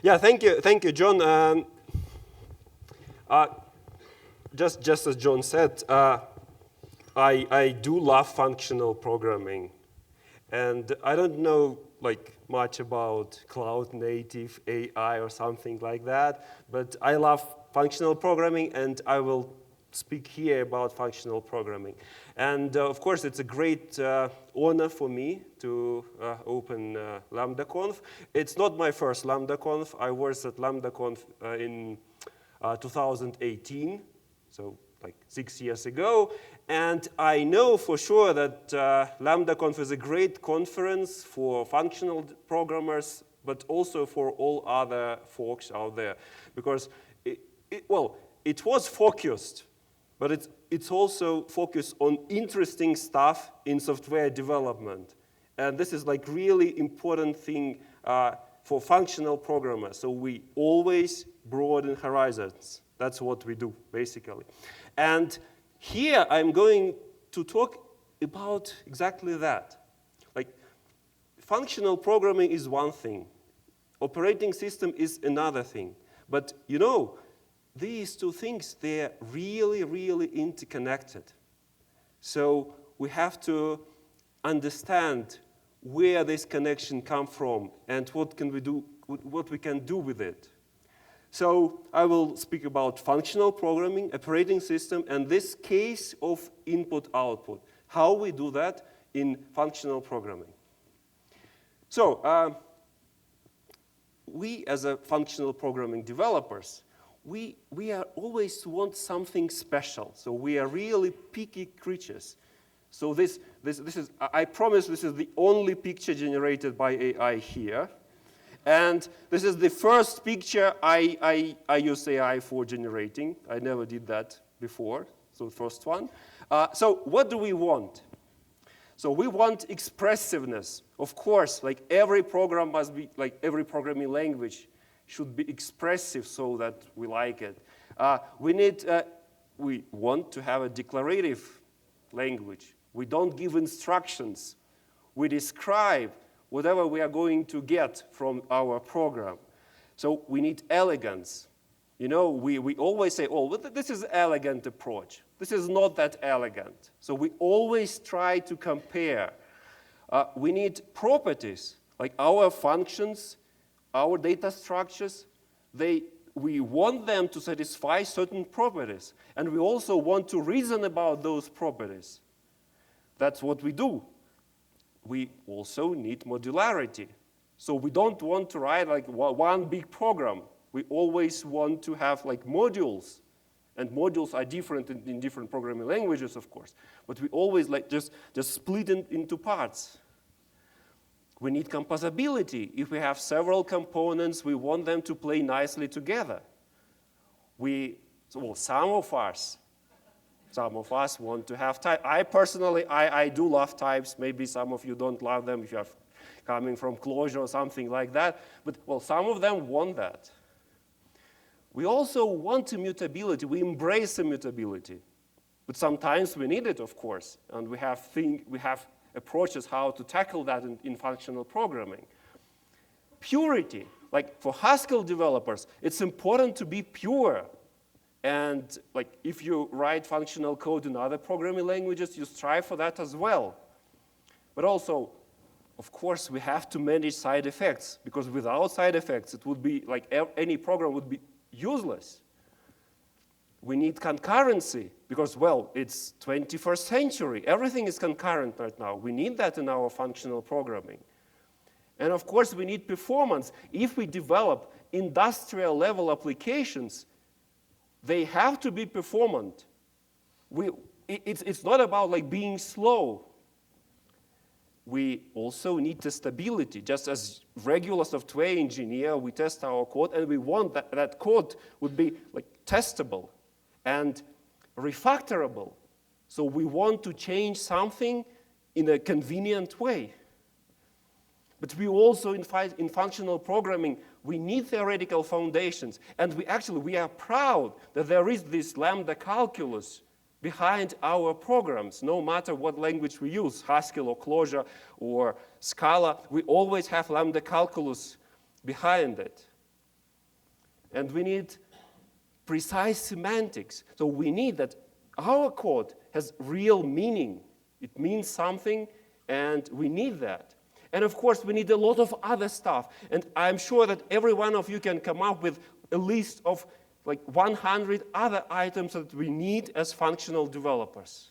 Yeah, thank you, John. Just as John said, I do love functional programming, and I don't know much about cloud native AI or something like that, but I love functional programming, and I will speak here about functional programming. And of course, it's a great honor for me to open LambdaConf. It's not my first LambdaConf. I was at LambdaConf in 2018, so like 6 years ago. And I know for sure that LambdaConf is a great conference for functional programmers, but also for all other folks out there. Because, it was focused, but it's also focused on interesting stuff in software development. And this is like really important thing for functional programmers. So we always broaden horizons. That's what we do, basically. And here I'm going to talk about exactly that. Like, functional programming is one thing. Operating system is another thing. But you know, these two things, they're really, really interconnected. So we have to understand where this connection comes from and what can we do, what we can do with it. So I will speak about functional programming, operating system, and this case of input-output, how we do that in functional programming. So we, as a functional programming developers, we are always want something special. So we are really picky creatures. So this is, I promise this is the only picture generated by AI here. And this is the first picture I use AI for generating. I never did that before, so the first one. So what do we want? So we want expressiveness. Of course, like every program must be, like every programming language should be expressive so that we like it. We want to have a declarative language. We don't give instructions. We describe whatever we are going to get from our program. So we need elegance. You know, we always say, oh, this is an elegant approach. This is not that elegant. So we always try to compare. We need properties, like our functions, our data structures. We want them to satisfy certain properties. And we also want to reason about those properties. That's what we do. We also need modularity. So we don't want to write like one big program. We always want to have like modules. And modules are different in different programming languages, of course. But we always like just split it into parts. We need composability. If we have several components, we want them to play nicely together. Some of us want to have types. I personally, I do love types. Maybe some of you don't love them if you are coming from Clojure or something like that. But, well, some of them want that. We also want immutability. We embrace immutability. But sometimes we need it, of course. And we have approaches how to tackle that in functional programming. Purity. Like for Haskell developers, it's important to be pure. And like if you write functional code in other programming languages, you strive for that as well. But also, of course, we have to manage side effects, because without side effects, it would be like any program would be useless. We need concurrency, because, well, it's 21st century. Everything is concurrent right now. We need that in our functional programming. And of course, we need performance. If we develop industrial level applications, they have to be performant. It's not about like being slow. We also need testability. Just as regular software engineer, we test our code, and we want that code would be like testable and refactorable. So we want to change something in a convenient way. But we also, in functional programming, we need theoretical foundations. And we are proud that there is this Lambda calculus behind our programs. No matter what language we use, Haskell or Clojure or Scala, we always have Lambda calculus behind it. and we need precise semantics. So we need that our code has real meaning. It means something, and we need that. And of course, we need a lot of other stuff. And I'm sure that every one of you can come up with a list of like 100 other items that we need as functional developers.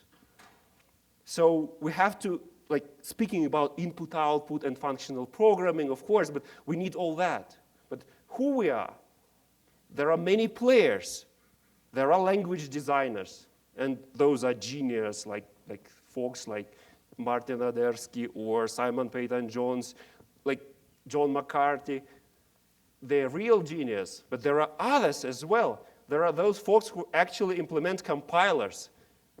So we have to, like, speaking about input, output, and functional programming, of course, but we need all that. But who we are? There are many players. There are language designers, and those are geniuses like folks like Martin Adersky or Simon Peyton-Jones, like John McCarthy. They're real genius, but there are others as well. There are those folks who actually implement compilers,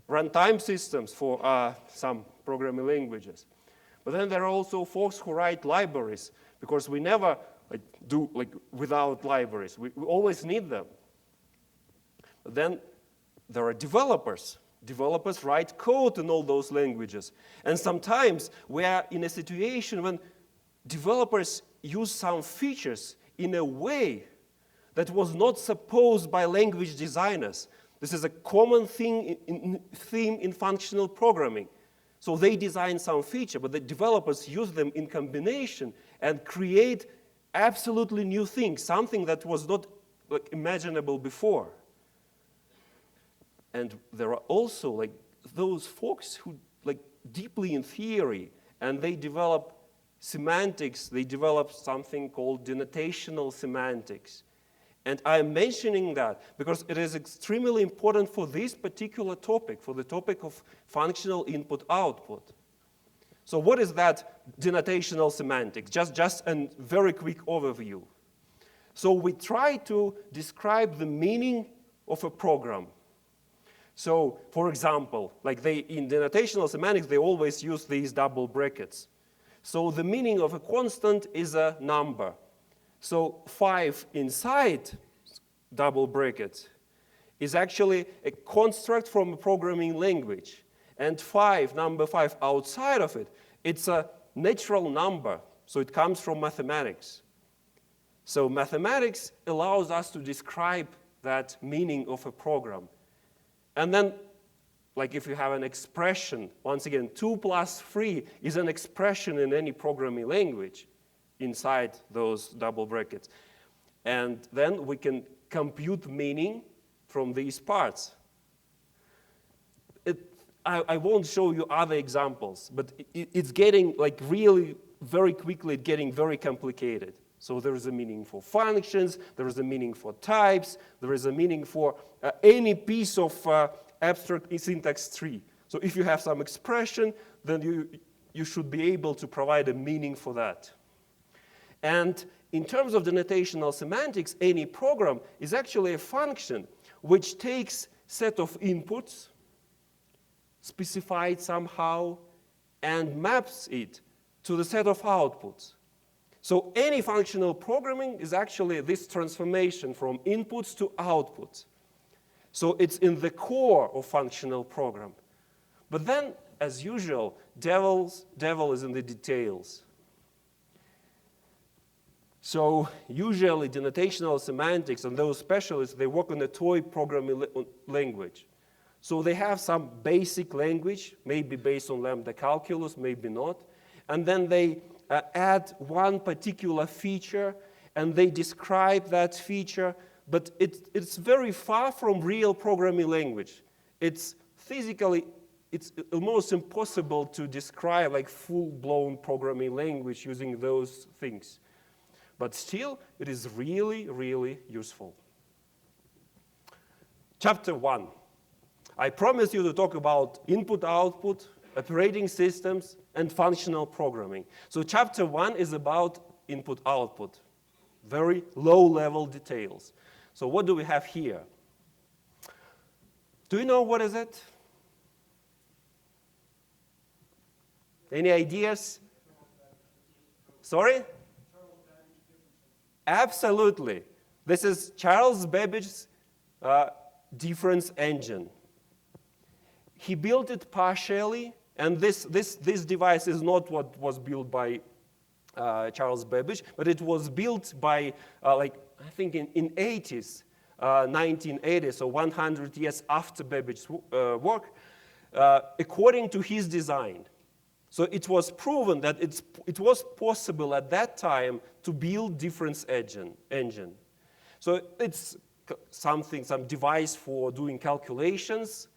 runtime systems for some programming languages. But then there are also folks who write libraries, because we never do without libraries. We always need them. But then there are developers. Developers write code in all those languages. And sometimes we are in a situation when developers use some features in a way that was not supposed by language designers. This is a common theme in functional programming. So they design some feature, but the developers use them in combination and create absolutely new things, something that was not imaginable before. And there are also those folks who deeply in theory, and they develop semantics. They develop something called denotational semantics. And I'm mentioning that because it is extremely important for this particular topic, for the topic of functional input-output. So what is that denotational semantics? Just a very quick overview. So we try to describe the meaning of a program. So, for example, in denotational semantics, they always use these double brackets. So the meaning of a constant is a number. So 5 inside double brackets is actually a construct from a programming language. And number 5 outside of it, it's a natural number. So it comes from mathematics. So mathematics allows us to describe that meaning of a program. And then, if you have an expression, once again, 2 plus 3 is an expression in any programming language inside those double brackets. And then we can compute meaning from these parts. I won't show you other examples, but it's getting really very quickly getting very complicated. So there is a meaning for functions, there is a meaning for types, there is a meaning for any piece of abstract syntax tree. So if you have some expression, then you should be able to provide a meaning for that. And in terms of denotational semantics, any program is actually a function which takes set of inputs, specified somehow, and maps it to the set of outputs. So any functional programming is actually this transformation from inputs to outputs. So it's in the core of functional program. But then, as usual, devil is in the details. So usually denotational semantics and those specialists, they work on a toy programming language. So they have some basic language, maybe based on lambda calculus, maybe not. And then they add one particular feature, and they describe that feature, but it's very far from real programming language. It's almost impossible to describe full-blown programming language using those things. But still, it is really, really useful. Chapter 1. I promised you to talk about input-output, operating systems, and functional programming. So chapter 1 is about input-output, very low-level details. So what do we have here? Do you know what is it? Any ideas? Sorry? Absolutely. This is Charles Babbage's difference engine. He built it partially, and this device is not what was built by Charles Babbage, but it was built by I think in 80s, 1980s, so 100 years after Babbage's work, according to his design. So it was proven that it was possible at that time to build difference engine. So it's some device for doing calculations.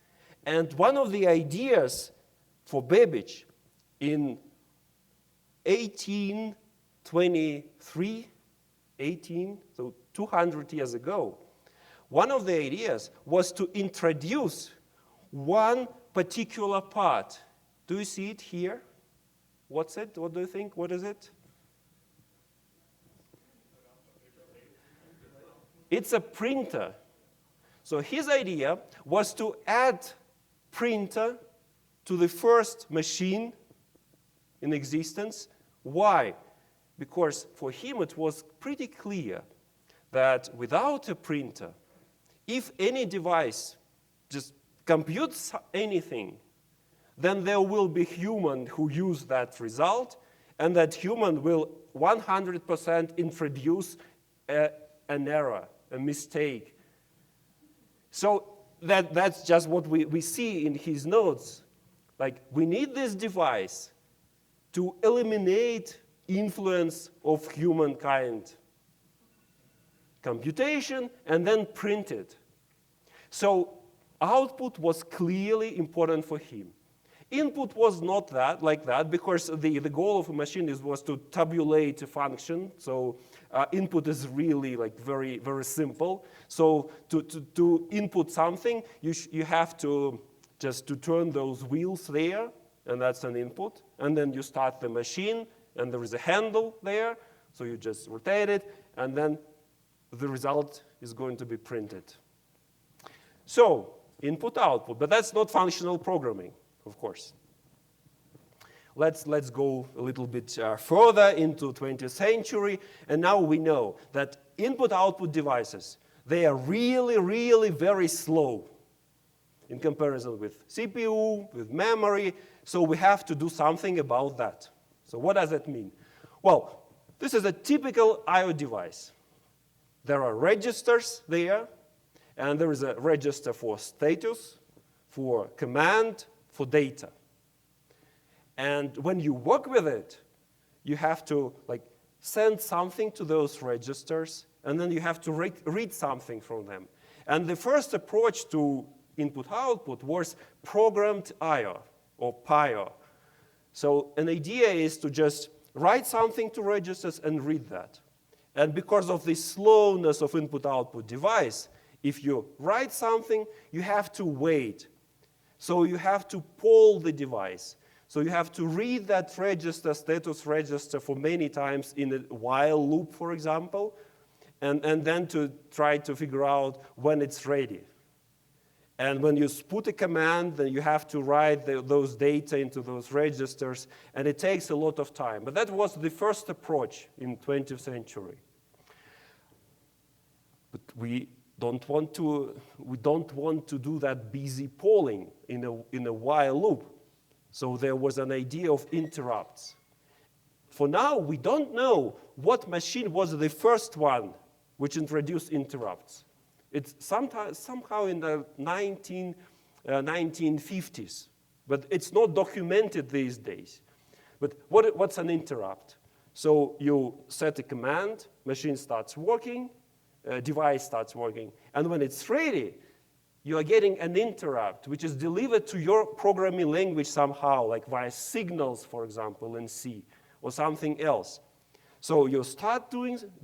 And one of the ideas for Babbage in 1823, so 200 years ago, one of the ideas was to introduce one particular part. Do you see it here? What's it? What do you think? What is it? It's a printer. So his idea was to add printer to the first machine in existence. Why? Because for him it was pretty clear that without a printer, if any device just computes anything, then there will be human who use that result, and that human will 100% introduce an error, a mistake. So that's just what we see in his notes. Like, we need this device to eliminate influence of humankind computation and then print it. So output was clearly important for him. Input was not like that, because the goal of a machine was to tabulate a function. So input is really like very, very simple. So to input something, you have to just to turn those wheels there, and that's an input. And then you start the machine, and there is a handle there. So you just rotate it, and then the result is going to be printed. So input, output, but that's not functional programming, of course. Let's go a little bit further into 20th century, and now we know that input-output devices, they are really, really very slow in comparison with CPU, with memory, so we have to do something about that. So what does that mean? Well, this is a typical I/O device. There are registers there, and there is a register for status, for command, for data. And when you work with it, you have to send something to those registers, and then you have to read something from them. And the first approach to input-output was programmed I/O, or PIO. So an idea is to just write something to registers and read that. And because of the slowness of input-output device, if you write something, you have to wait. So you have to poll the device. So you have to read that register, status register, for many times in a while loop, for example, and then to try to figure out when it's ready. And when you put a command, then you have to write those data into those registers, and it takes a lot of time. But that was the first approach in 20th century. But we don't want to do that busy polling in a while loop. So there was an idea of interrupts. For now, we don't know what machine was the first one which introduced interrupts. It's somehow in the 1950s, but it's not documented these days. But what's an interrupt? So you set a command, machine starts working, device starts working, and when it's ready, you are getting an interrupt, which is delivered to your programming language somehow, like via signals, for example, in C, or something else. So you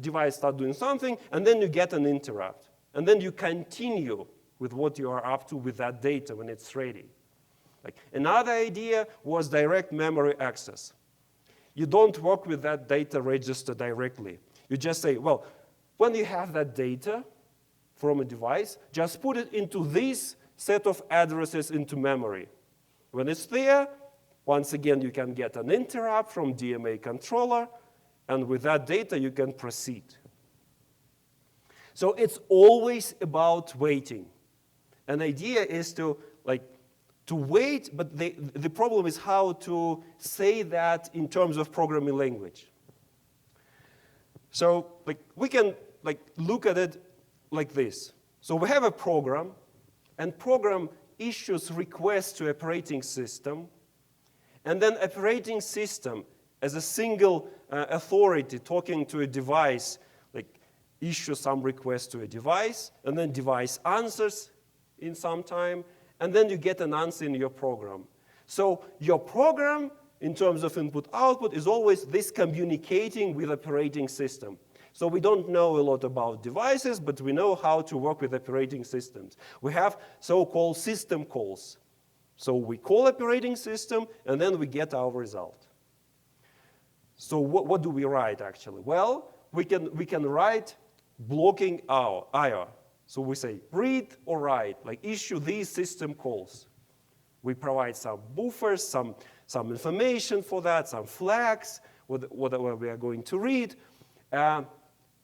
device start doing something, and then you get an interrupt. And then you continue with what you are up to with that data when it's ready. Another idea was direct memory access. You don't work with that data register directly. You just say, well, when you have that data from a device, just put it into this set of addresses into memory. When it's there, once again, you can get an interrupt from DMA controller, and with that data, you can proceed. So it's always about waiting. An idea is to wait, but the problem is how to say that in terms of programming language. So we can like look at it like this. So we have a program, and program issues requests to operating system, and then operating system as a single authority talking to a device, like issue some request to a device, and then device answers in some time, and then you get an answer in your program. So your program, in terms of input-output, is always this communicating with operating system. So we don't know a lot about devices, but we know how to work with operating systems. We have so-called system calls. So we call operating system, and then we get our result. So what do we write, actually? Well, we can write blocking our IO. So we say read or write, like issue these system calls. We provide some buffers, some information for that, some flags, whatever we are going to read.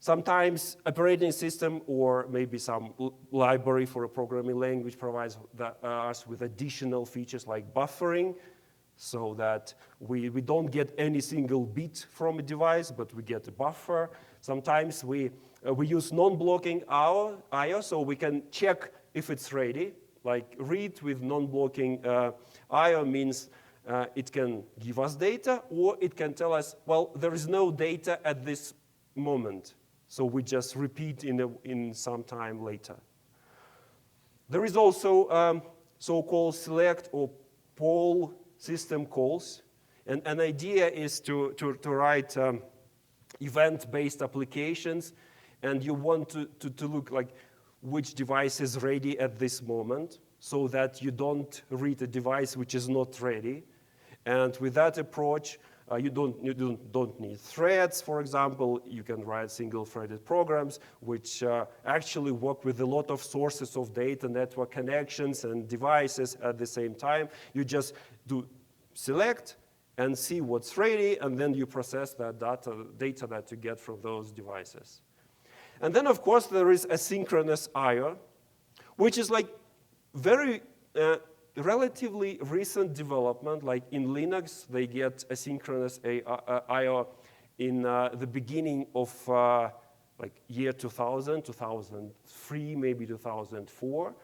Sometimes operating system or maybe some library for a programming language provides us with additional features like buffering, so that we don't get any single bit from a device, but we get a buffer. Sometimes we use non-blocking IO, so we can check if it's ready. Like read with non-blocking IO means it can give us data, or it can tell us, well, there is no data at this moment. So we just repeat in some time later. There is also so-called select or poll system calls. And an idea is to write event-based applications, and you want to look like which device is ready at this moment, so that you don't read a device which is not ready. And with that approach, you don't need threads, for example. You can write single-threaded programs which actually work with a lot of sources of data, network connections, and devices at the same time. You just do select and see what's ready, and then you process that data that you get from those devices. And then, of course, there is asynchronous I/O, which is like very relatively recent development. Like in Linux, they get asynchronous I/O in the beginning of like year 2000, 2003, maybe 2004.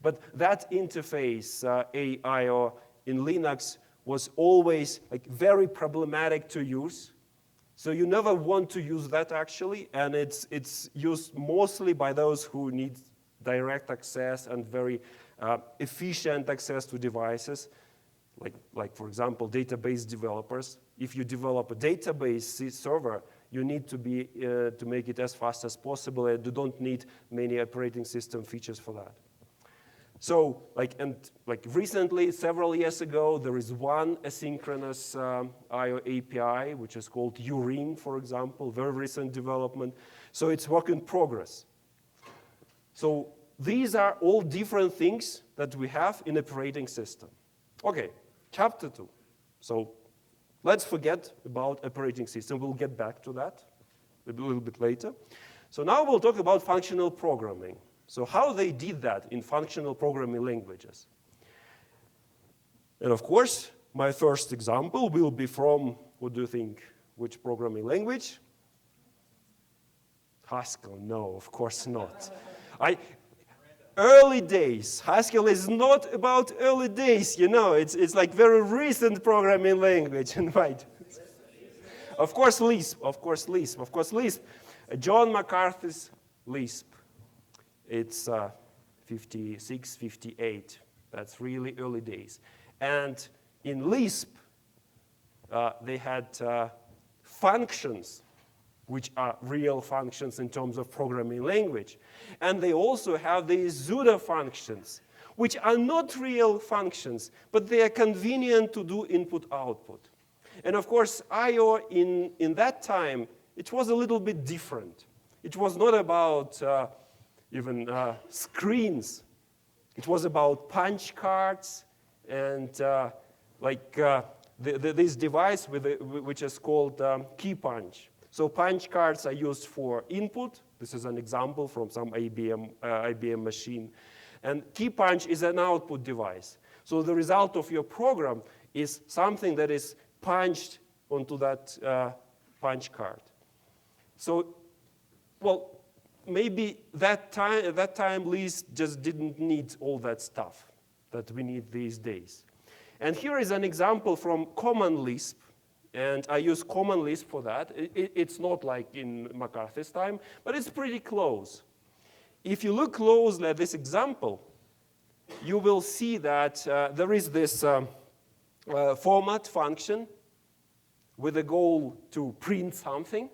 But that interface, I/O in Linux, was always like very problematic to use. So you never want to use that, actually, and it's used mostly by those who need direct access and very efficient access to devices, like for example, database developers. If you develop a database server, you need to make it as fast as possible, and you don't need many operating system features for that. So, recently, several years ago, there is one asynchronous I/O API, which is called Urin, for example, very recent development. So it's work in progress. So these are all different things that we have in operating system. Okay, chapter 2. So let's forget about operating system. We'll get back to that a little bit later. So now we'll talk about functional programming. So how they did that in functional programming languages. And of course, my first example will be from, what do you think, which programming language? Haskell, no, of course not. Early days. Haskell is not about early days, you know. It's like very recent programming language, right? Of course, Lisp. Of course, Lisp. Of course, Lisp. John McCarthy's Lisp. It's 56, 58. That's really early days. And in Lisp, they had functions, which are real functions in terms of programming language. And they also have these pseudo functions, which are not real functions, but they are convenient to do input-output. And of course, I/O in that time, it was a little bit different. It was not about even screens. It was about punch cards and this device which is called key punch. So punch cards are used for input. This is an example from some IBM machine. And key punch is an output device. So the result of your program is something that is punched onto that punch card. So, well, maybe that time Lisp just didn't need all that stuff that we need these days. And here is an example from Common Lisp. And I use Common Lisp for that. It's not like in McCarthy's time, but it's pretty close. If you look closely at this example, you will see that there is this format function with a goal to print something.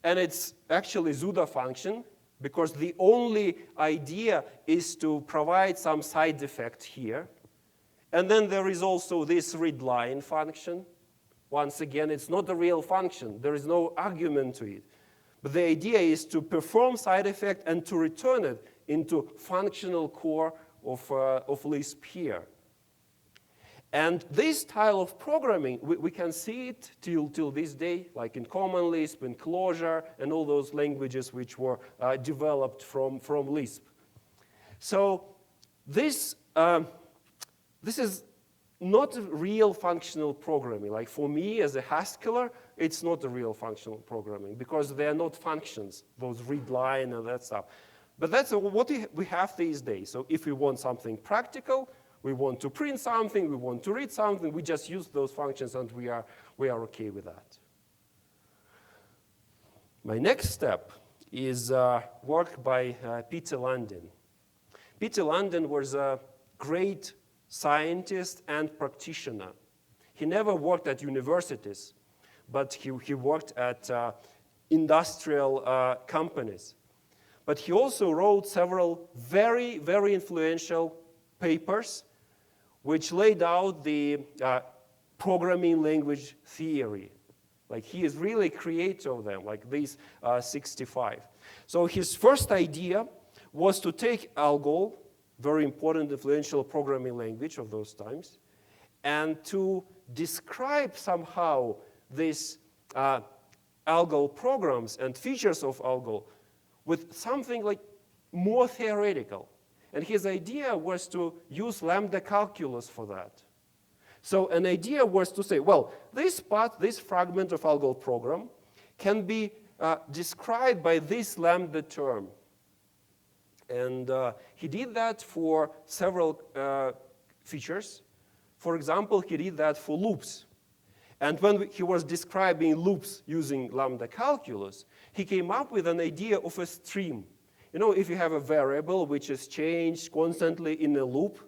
And it's actually Zuda function, because the only idea is to provide some side effect here. And then there is also this readLine function. Once again, it's not a real function. There is no argument to it. But the idea is to perform side effect and to return it into functional core of Lisp here. And this style of programming, we can see it till this day, like in Common Lisp, in Clojure, and all those languages which were developed from Lisp. So this is not real functional programming. Like for me, as a Haskeller, it's not a real functional programming because they are not functions, those readLine and that stuff. But that's what we have these days. So if we want something practical, we want to print something, we want to read something, we just use those functions and we are okay with that. My next step is work by Peter Lundin. Peter Lundin was a great scientist and practitioner. He never worked at universities, but he worked at industrial companies. But he also wrote several very, very influential papers which laid out the programming language theory. Like he is really creator of them, like these 65. So his first idea was to take ALGOL, very important influential programming language of those times, and to describe somehow these ALGOL programs and features of ALGOL with something like more theoretical. And his idea was to use lambda calculus for that. So an idea was to say, well, this part, this fragment of ALGOL program can be described by this lambda term. And he did that for several features. For example, he did that for loops. And when he was describing loops using lambda calculus, he came up with an idea of a stream. You know, if you have a variable which is changed constantly in a loop,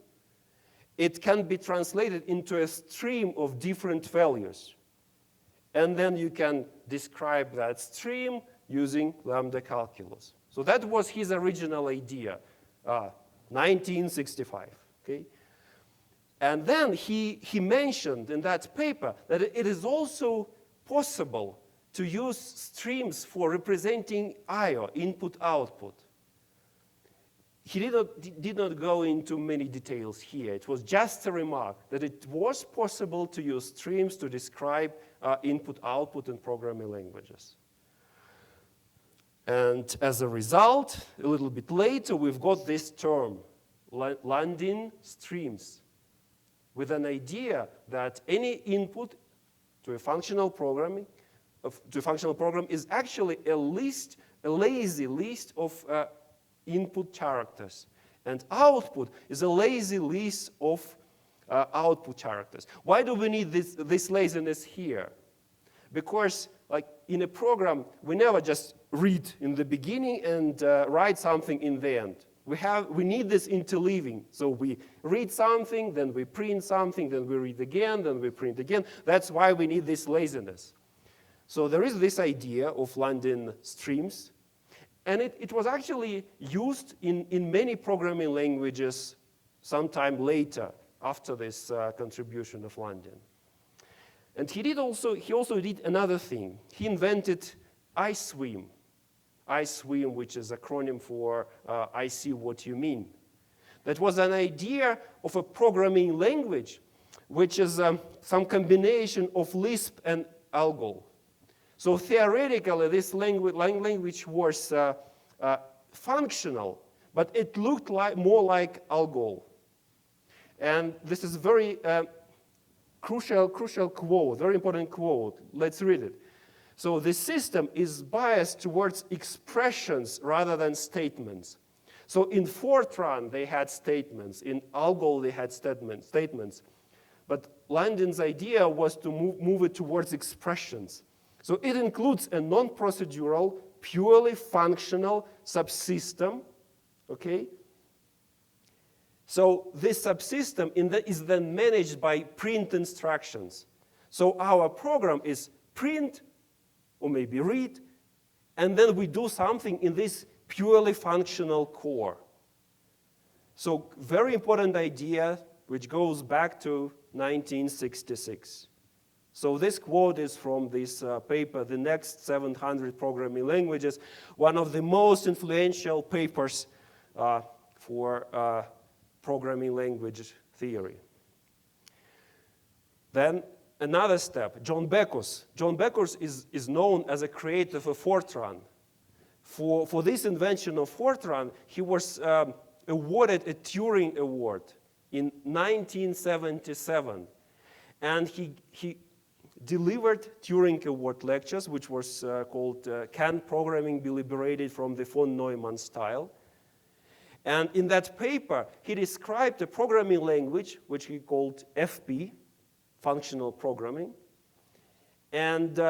it can be translated into a stream of different values. And then you can describe that stream using lambda calculus. So that was his original idea, 1965. Okay? And then he mentioned in that paper that it is also possible to use streams for representing I/O, input-output. He did not go into many details here. It was just a remark that it was possible to use streams to describe input-output in programming languages. And as a result, a little bit later, we've got this term, Lundin streams, with an idea that any input to a functional program is actually a lazy list of input characters. And output is a lazy list of output characters. Why do we need this laziness here? Because like in a program, we never just read in the beginning and write something in the end. We need this interleaving. So we read something, then we print something, then we read again, then we print again. That's why we need this laziness. So there is this idea of Lundin streams. And it was actually used in many programming languages sometime later, after this contribution of Lundin. And he also did another thing. He invented ISWIM. ISWIM, which is an acronym for I see what you mean. That was an idea of a programming language, which is some combination of Lisp and ALGOL. So theoretically, this language was functional, but it looked more like ALGOL. And this is very crucial quote, very important quote. Let's read it. So the system is biased towards expressions rather than statements. So in Fortran, they had statements. In Algol, they had statements. But Landin's idea was to move it towards expressions. So it includes a non-procedural, purely functional subsystem, okay? So this subsystem is then managed by print instructions. So our program is print, or maybe read, and then we do something in this purely functional core. So very important idea, which goes back to 1966. So this quote is from this paper, The Next 700 Programming Languages, one of the most influential papers for programming language theory. Then another step, John Backus. John Backus is known as a creator of Fortran. For this invention of Fortran, he was awarded a Turing Award in 1977. And he delivered Turing Award lectures, which was called Can Programming Be Liberated from the von Neumann Style? And in that paper, he described a programming language, which he called FP, functional programming. And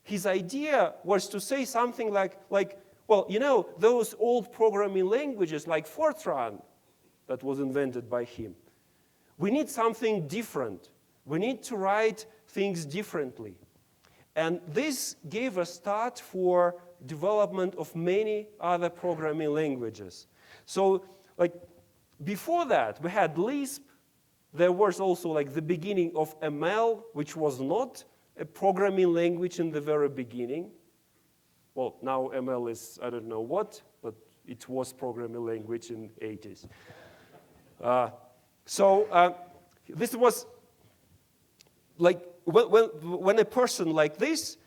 his idea was to say something like, well, you know, those old programming languages like Fortran that was invented by him, we need something different. We need to write things differently. And this gave a start for development of many other programming languages. So like before that, we had Lisp. There was also like the beginning of ML, which was not a programming language in the very beginning. Well, now ML is, I don't know what, but it was programming language in the 80s. This was like when a person like this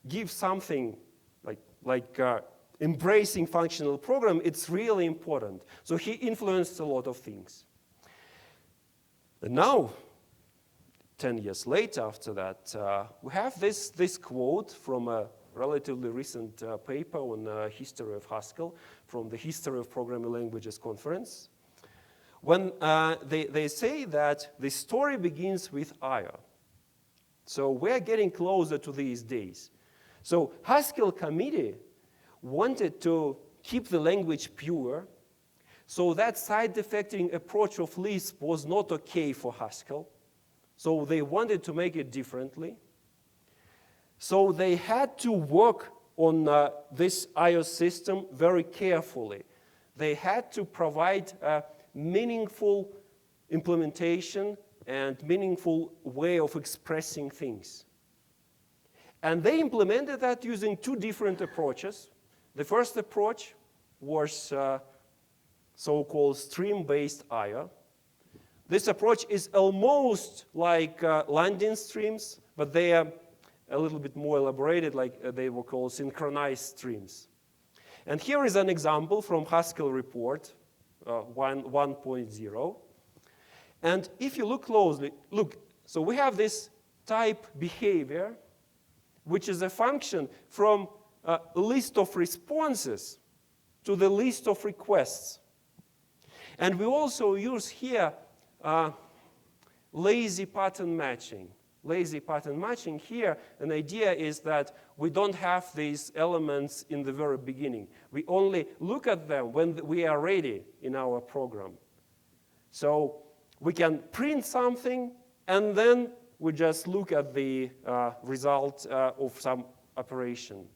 gives something like embracing functional program, it's really important. So he influenced a lot of things. And now, 10 years later after that, we have this quote from a relatively recent paper on history of Haskell from the History of Programming Languages conference, when they say that the story begins with IO. So we're getting closer to these days. So Haskell committee wanted to keep the language pure, so that side-effecting approach of Lisp was not okay for Haskell. So they wanted to make it differently. So they had to work on this iOS system very carefully. They had to provide a meaningful implementation and meaningful way of expressing things. And they implemented that using two different approaches. The first approach was so-called stream-based I/O. This approach is almost like landing streams, but they are a little bit more elaborated, like they were called synchronized streams. And here is an example from Haskell report 1.0. And if you look closely, look, so we have this type behavior, which is a function from a list of responses to the list of requests. And we also use here lazy pattern matching. Lazy pattern matching here, an idea is that we don't have these elements in the very beginning. We only look at them when we are ready in our program. So we can print something, and then we just look at the result of some operation.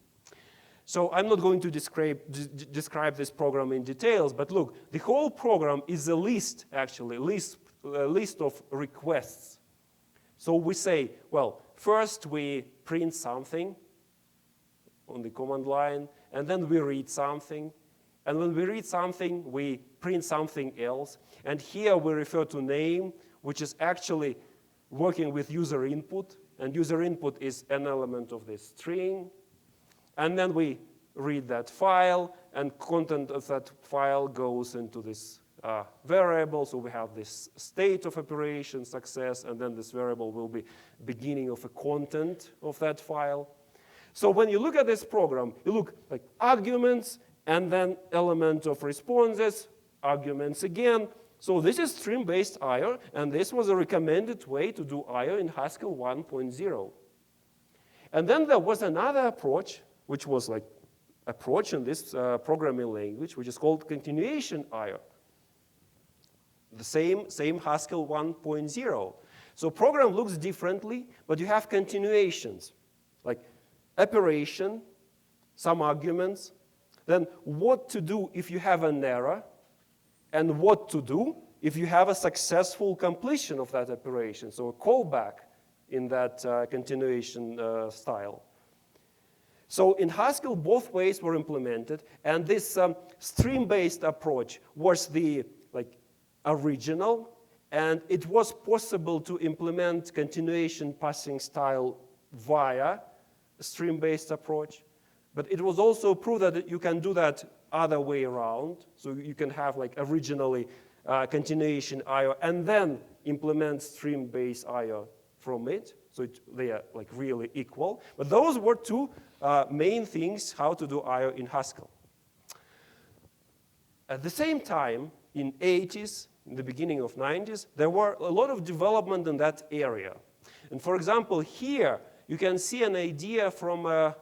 So I'm not going to describe this program in details, but look, the whole program is a list, actually, a list of requests. So we say, well, first we print something on the command line, and then we read something. And when we read something, we print something else. And here we refer to name, which is actually working with user input. And user input is an element of this string. And then we read that file, and content of that file goes into this variable. So we have this state of operation success, and then this variable will be beginning of a content of that file. So when you look at this program, you look like arguments and then element of responses, arguments again. So this is stream-based I/O, and this was a recommended way to do I/O in Haskell 1.0. And then there was another approach, which was like approach in this programming language, which is called continuation I/O. The same Haskell 1.0. So program looks differently, but you have continuations, like operation, some arguments, then what to do if you have an error, and what to do if you have a successful completion of that operation, so a callback in that continuation style. So in Haskell, both ways were implemented, and this stream-based approach was the original, and it was possible to implement continuation passing style via a stream-based approach. But it was also proved that you can do that other way around. So you can have originally continuation I/O and then implement stream-based I/O from it. So they are really equal. But those were two main things how to do I/O in Haskell. At the same time, in 80s, in the beginning of 90s, there were a lot of development in that area. And for example, here you can see an idea from a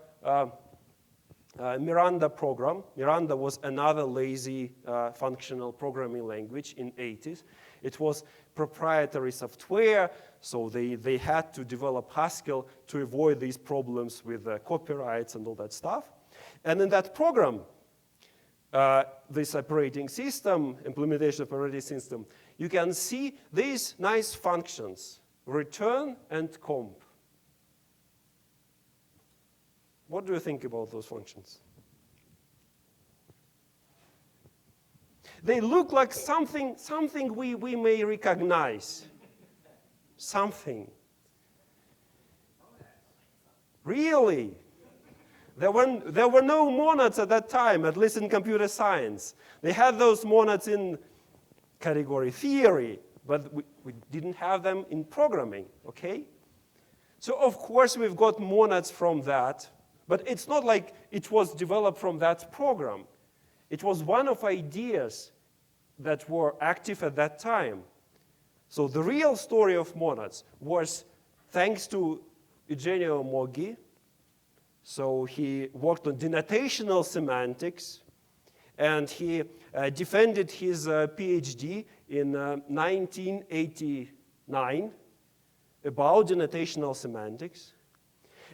Miranda program. Miranda was another lazy functional programming language in 80s. It was proprietary software, so they had to develop Haskell to avoid these problems with copyrights and all that stuff. And in that program, this operating system, implementation of operating system, you can see these nice functions, return and comp. What do you think about those functions? They look like something we may recognize. Something. Really? There were no monads at that time, at least in computer science. They had those monads in category theory, but we didn't have them in programming, okay? So of course we've got monads from that, but it's not like it was developed from that program. It was one of ideas that were active at that time. So the real story of monads was thanks to Eugenio Moggi. So he worked on denotational semantics, and he defended his PhD in 1989 about denotational semantics.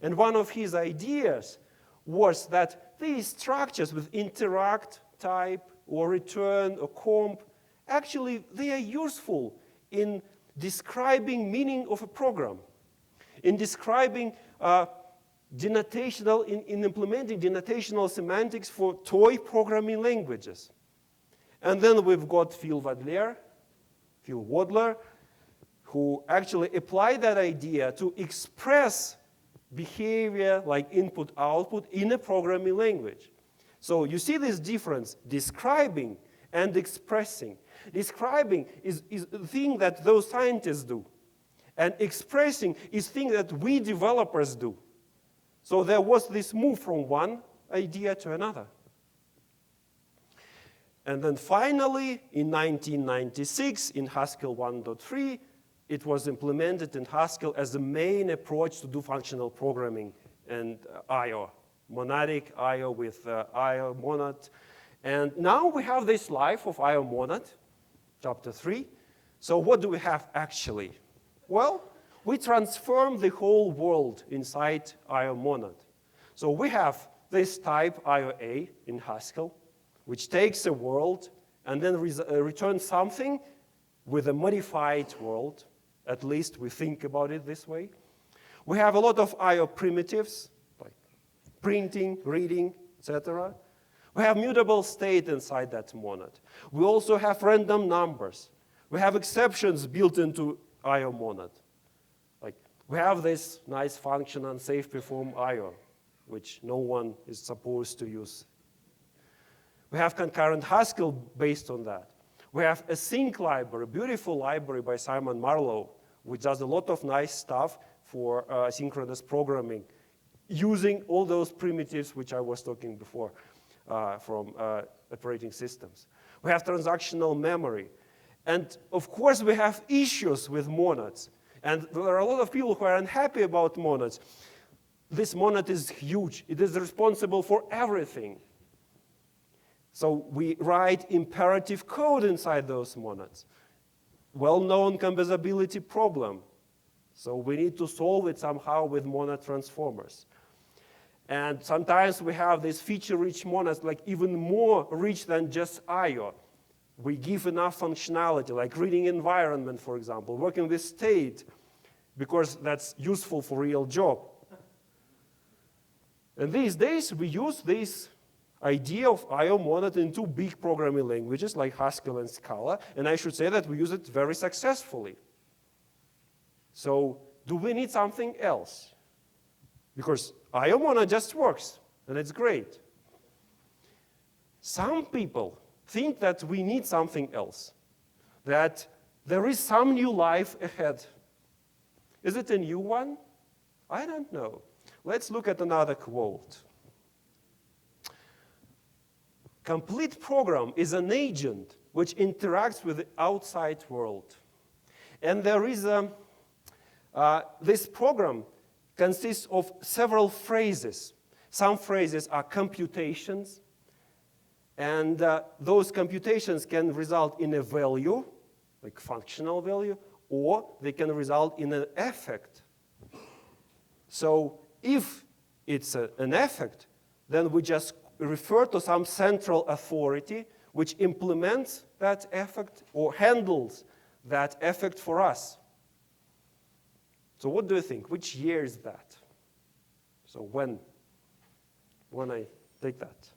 And one of his ideas was that these structures with interact, type, or return, or comp, actually they are useful in describing meaning of a program, in describing denotational, in implementing denotational semantics for toy programming languages. And then we've got Phil Wadler, who actually applied that idea to express behavior like input-output in a programming language. So you see this difference, describing and expressing. Describing is the thing that those scientists do. And expressing is the thing that we developers do. So there was this move from one idea to another. And then finally, in 1996, in Haskell 1.3, it was implemented in Haskell as the main approach to do functional programming and I/O, monadic I/O with I/O monad. And now we have this life of I/O monad, chapter 3. So what do we have actually? Well, we transform the whole world inside I/O monad. So we have this type IOA in Haskell, which takes a world and then returns something with a modified world. At least we think about it this way. We have a lot of I/O primitives, like printing, reading, etc. We have mutable state inside that monad. We also have random numbers. We have exceptions built into I/O monad. Like we have this nice function unsafe perform I/O, which no one is supposed to use. We have concurrent Haskell based on that. We have a sync library, a beautiful library by Simon Marlowe, which does a lot of nice stuff for synchronous programming using all those primitives which I was talking before from operating systems. We have transactional memory. And of course, we have issues with monads. And there are a lot of people who are unhappy about monads. This monad is huge. It is responsible for everything. So we write imperative code inside those monads. Well-known composability problem. So we need to solve it somehow with monad transformers. And sometimes we have these feature-rich monads, like even more rich than just I/O. We give enough functionality, like reading environment, for example, working with state, because that's useful for real job. And these days, we use this idea of I/O monad in two big programming languages, like Haskell and Scala, and I should say that we use it very successfully. So do we need something else? Because I/O monad just works, and it's great. Some people think that we need something else, that there is some new life ahead. Is it a new one? I don't know. Let's look at another quote. Complete program is an agent which interacts with the outside world. And there is this program consists of several phrases. Some phrases are computations, and those computations can result in a value, like functional value, or they can result in an effect. So if it's an effect, then we just refer to some central authority which implements that effect or handles that effect for us. So what do you think? Which year is that? So when I take that?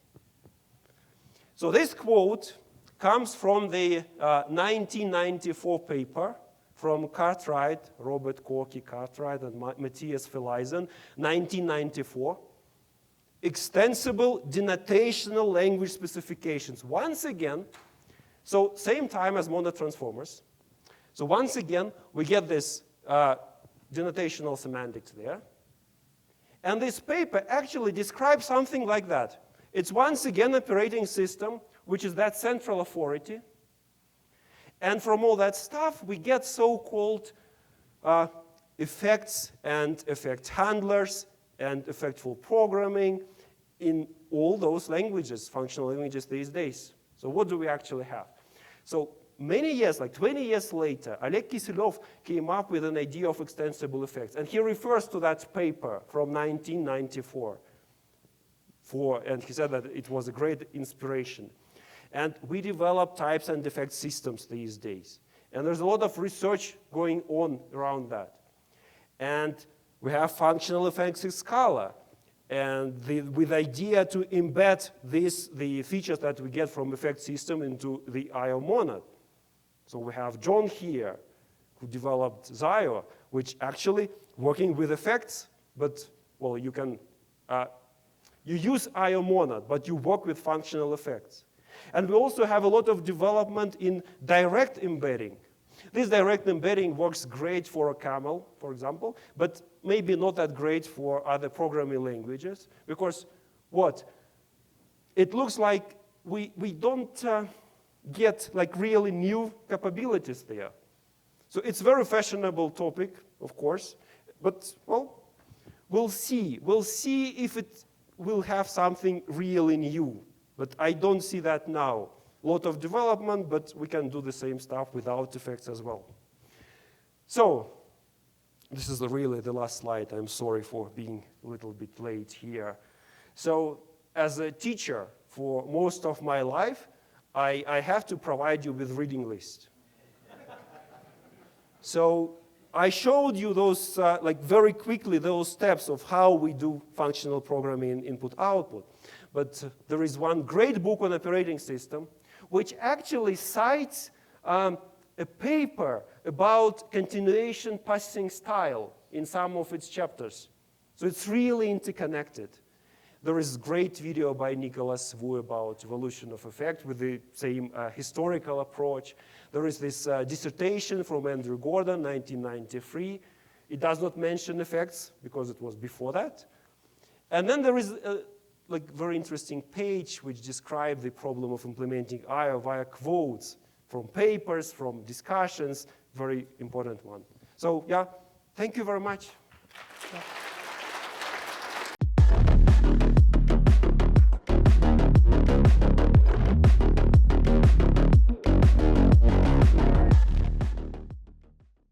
So this quote comes from the 1994 paper from Cartwright, Robert Corky Cartwright and Matthias Felisen, 1994. Extensible denotational language specifications. Once again, so same time as monad transformers. So once again, we get this denotational semantics there. And this paper actually describes something like that. It's once again an operating system, which is that central authority. And from all that stuff, we get so-called effects and effect handlers and effectful programming in all those languages, functional languages these days. So what do we actually have? So many years, like 20 years later, Oleg Kiselov came up with an idea of extensible effects. And he refers to that paper from 1994. And he said that it was a great inspiration. And we develop types and effect systems these days. And there's a lot of research going on around that. And we have functional effects in Scala. And with the idea to embed the features that we get from effect system into the I/O monad. So we have John here, who developed Zio, which actually working with effects, but well, you use I/O monad, but you work with functional effects. And we also have a lot of development in direct embedding. This direct embedding works great for a camel, for example, but maybe not that great for other programming languages, because what? It looks like we don't get like really new capabilities there. So it's a very fashionable topic, of course, but well, we'll see. We'll see if it will have something really new, but I don't see that now. A lot of development, but we can do the same stuff without effects as well. So this is really the last slide. I'm sorry for being a little bit late here. So as a teacher for most of my life, I have to provide you with reading list. So I showed you those, like very quickly, those steps of how we do functional programming input-output. But there is one great book on operating system which actually cites a paper about continuation passing style in some of its chapters. So it's really interconnected. There is a great video by Nicholas Wu about evolution of effect with the same historical approach. There is this dissertation from Andrew Gordon, 1993. It does not mention effects because it was before that. And then there is a very interesting page which describes the problem of implementing I/O via quotes from papers, from discussions, very important one. So yeah, thank you very much.